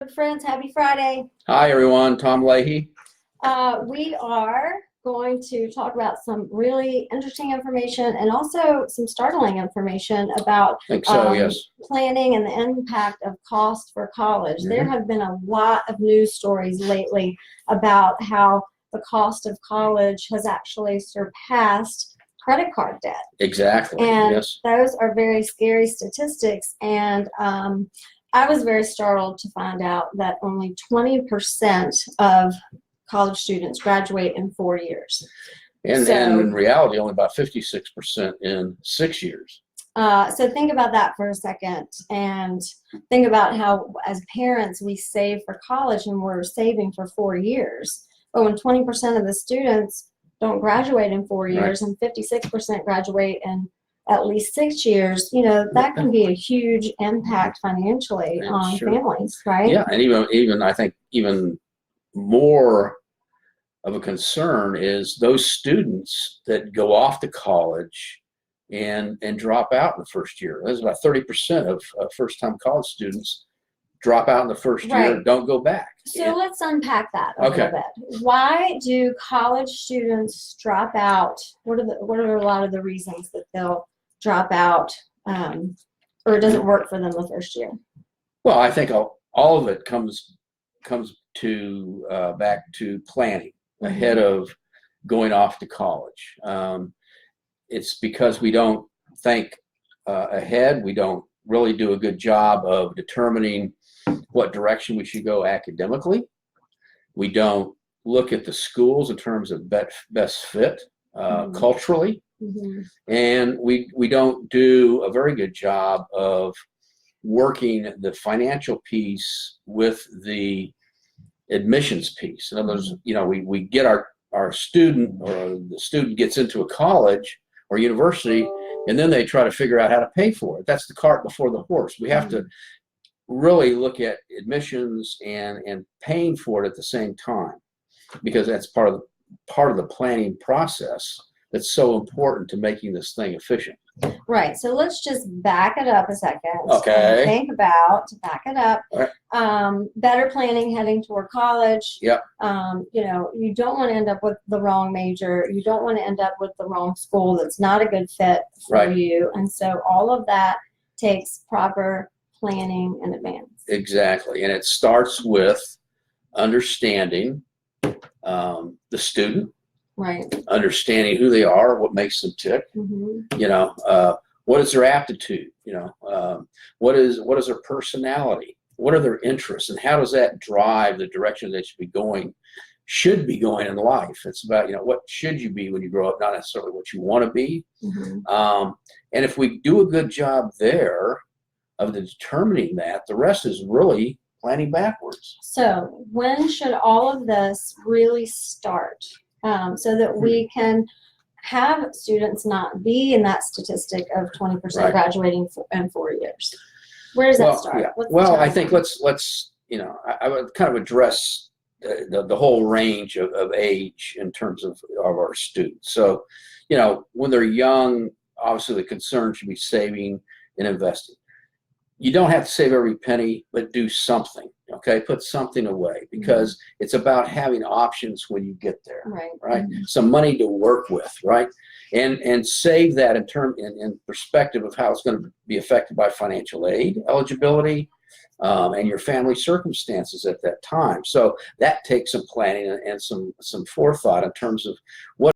Good friends, happy Friday. Hi, everyone. Tom Leahy. We are going to talk about some really interesting information and also some startling information about I think so, yes. planning and the impact of cost for college. There have been a lot of news stories lately about how the cost of college has actually surpassed credit card debt. Exactly, And yes. those are very scary statistics. And I was very startled to find out that only 20% of college students graduate in 4 years. And in reality, only about 56% in 6 years. So think about that for a second and think about how, as parents, we save for college and we're saving for 4 years. But when 20% of the students don't graduate in 4 years and 56% graduate in at least 6 years, you know, that can be a huge impact financially on families, right? Yeah, and even I think even more of a concern is those students that go off to college and drop out in the first year. There's about 30% of first-time college students drop out in the first year, don't go back. So let's unpack that a little bit. Why do college students drop out? What are a lot of the reasons that they'll drop out, or it doesn't work for them the first year? Well, I think all of it comes to back to planning ahead of going off to college. It's because we don't think ahead. We don't really do a good job of determining what direction we should go academically. We don't look at the schools in terms of best fit culturally. And we don't do a very good job of working the financial piece with the admissions piece. In other words, you know, we get our student, or the student gets into a college or university, and then they try to figure out how to pay for it. That's the cart before the horse. We have to really look at admissions and paying for it at the same time, because that's part of the planning process that's so important to making this thing efficient. Right. So let's just back it up a second. Okay. And think about, back it up, better planning heading toward college. Yep. You know, you don't want to end up with the wrong major. You don't want to end up with the wrong school that's not a good fit for you. And so all of that takes proper planning in advance. Exactly. And it starts with understanding the student. Right. Understanding who they are, what makes them tick. You know, what is their aptitude? You know, what is their personality? What are their interests, and how does that drive the direction they should be going in life? It's about, you know, what should you be when you grow up, not necessarily what you want to be. And if we do a good job there of determining that, the rest is really planning backwards. So when should all of this really start? So that we can have students not be in that statistic of 20% graduating in 4 years. Where does that start? Yeah. Well, I think let's you know, I would kind of address the whole range of age in terms of our students. So, you know, when they're young, obviously the concern should be saving and investing. You don't have to save every penny, but do something. Okay, put something away, because it's about having options when you get there. Right. Some money to work with, right? And save that in perspective of how it's going to be affected by financial aid eligibility and your family circumstances at that time. So that takes some planning and some forethought in terms of what